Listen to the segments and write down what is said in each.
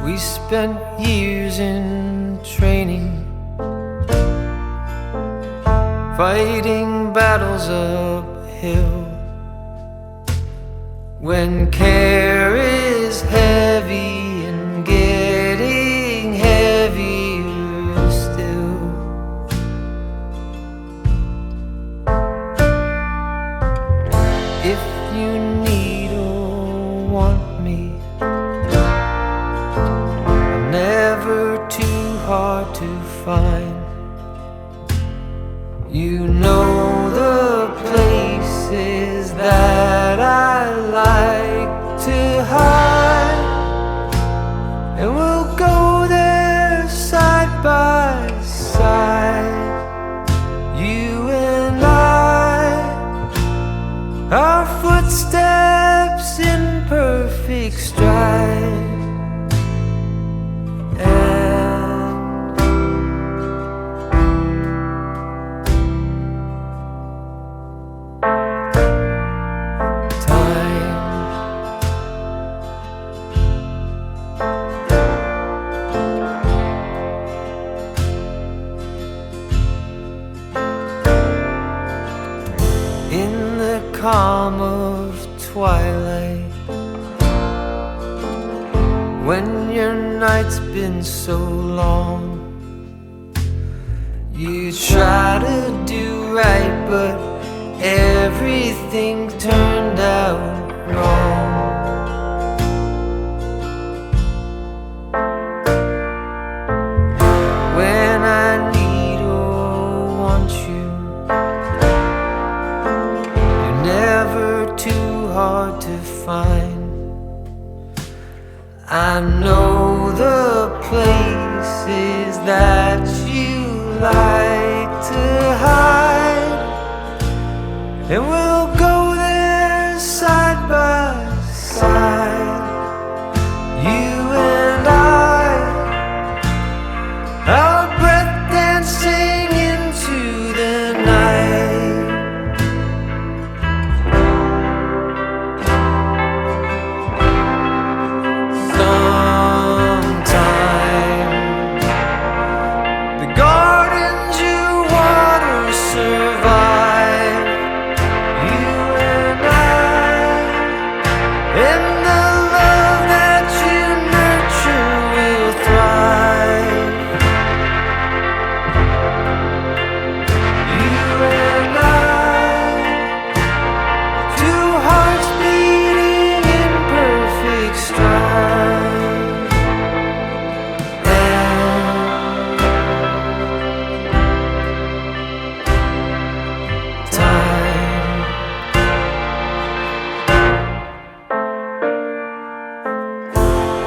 We spent years in training, fighting battles uphill. When care is heavy and getting heavier still, if you need or want me, I'm never too hard to find. You know the places that I like to hide, and we'll go there side by side. You and I, our footsteps in perfect stride. In the calm of twilight, when your night's been so long, you try to do right, but everything turned out wrong. When I need or want you, never too hard to find. I know the places that you like to hide, and we'll go there side by side. You and I, our breath dancing into the night.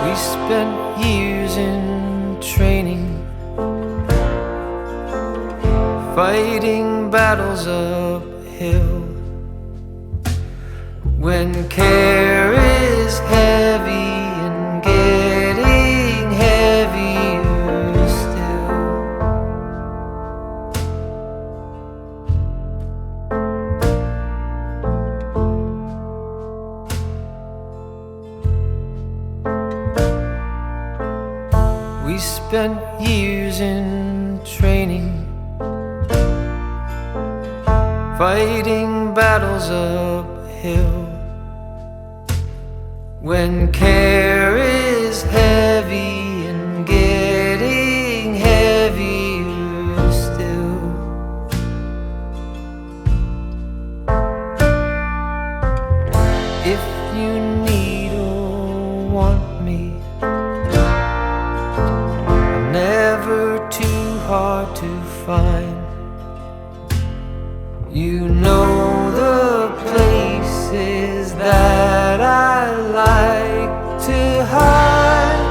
We spent years in training, fighting battles uphill. When care is heavy and getting heavier still, we spent years in training, fighting battles uphill. When care is heavy and getting heavier still, if you need or want me, never too hard to find. You know the places that I like to hide,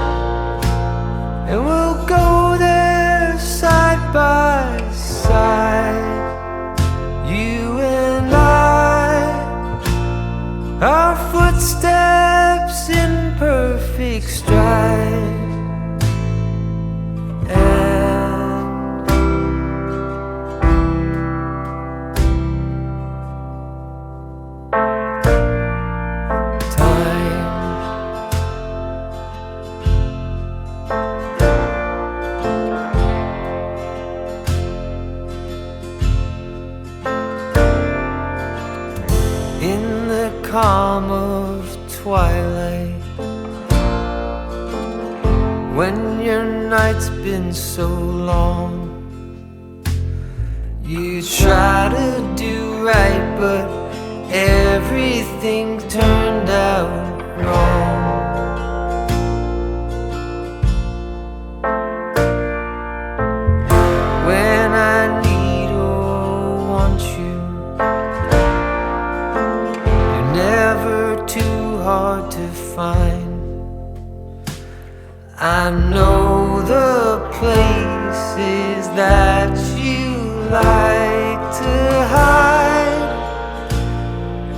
and we'll go there side by side. You and I, our footsteps in perfect stride. when your night's been so long. You try to do right, but everything turned out wrong. When I need or want you, you're never too hard to find. I know the places that you like to hide,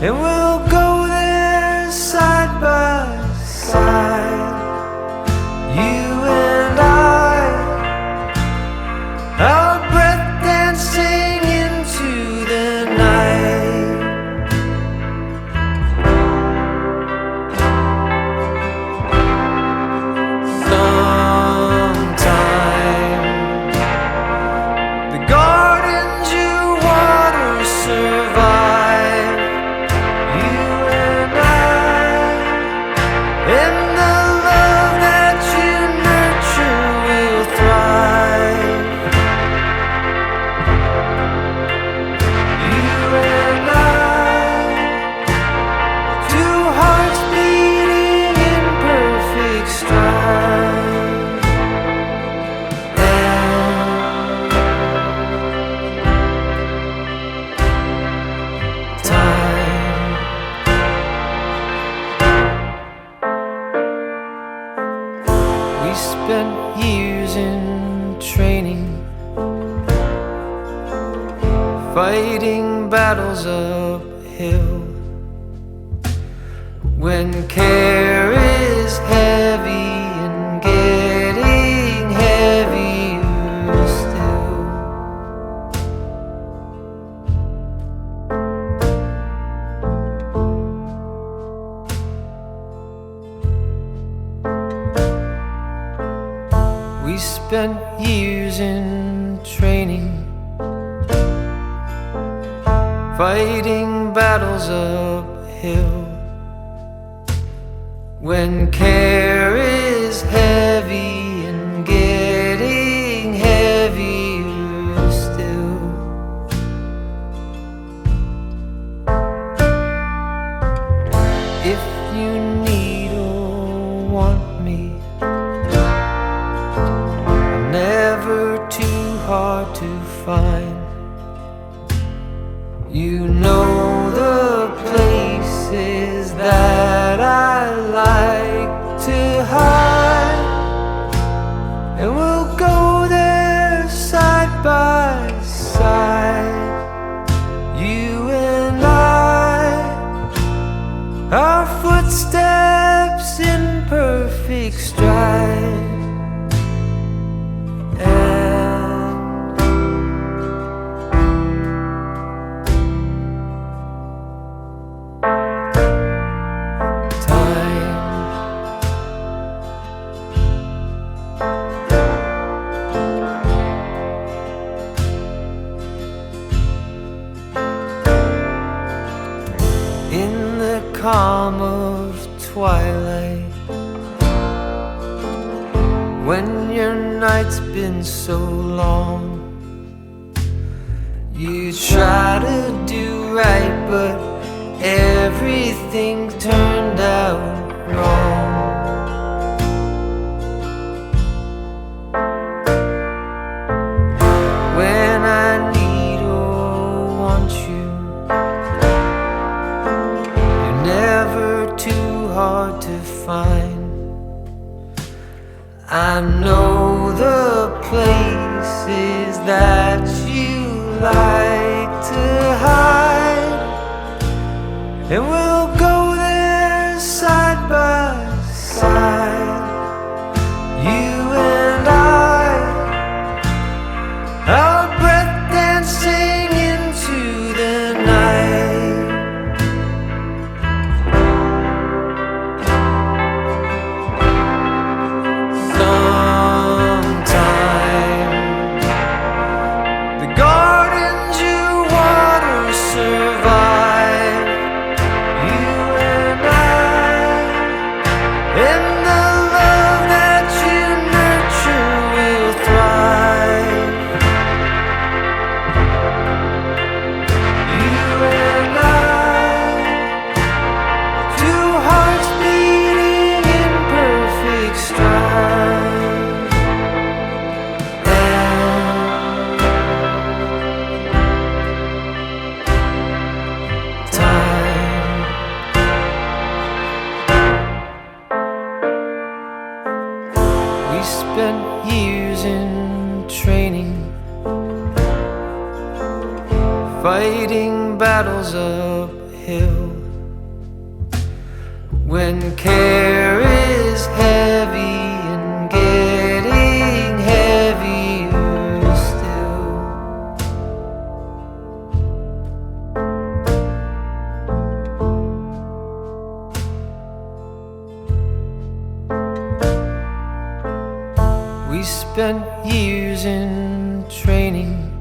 and we'll go there side by side, you and I, our breath dancing into the night. Sometime the gardens you water survive, you and I, and the love that you nurture will thrive. You and I, two hearts beating in perfect stride. And time. We spent years in training, fighting battles uphill. When care is heavy and getting heavier still. We spent years in training, fighting battles uphill. When care is heavy and getting heavier still. If you need or want me, I'm never too hard to find. You know the places that I like to hide, and we'll go there side by side, you and I, our footsteps in perfect stride. In the calm of twilight, when your night's been so long, you try to do right, but everything turned out wrong. When I need or want you, never too hard to find. I know the places that you like to hide, and we'll go there side by side, you and I, our breath dancing into the night. Sometime the gardens you water survive, We spent years in training, fighting battles uphill. When care is heavy and getting heavier still. We spent years in training,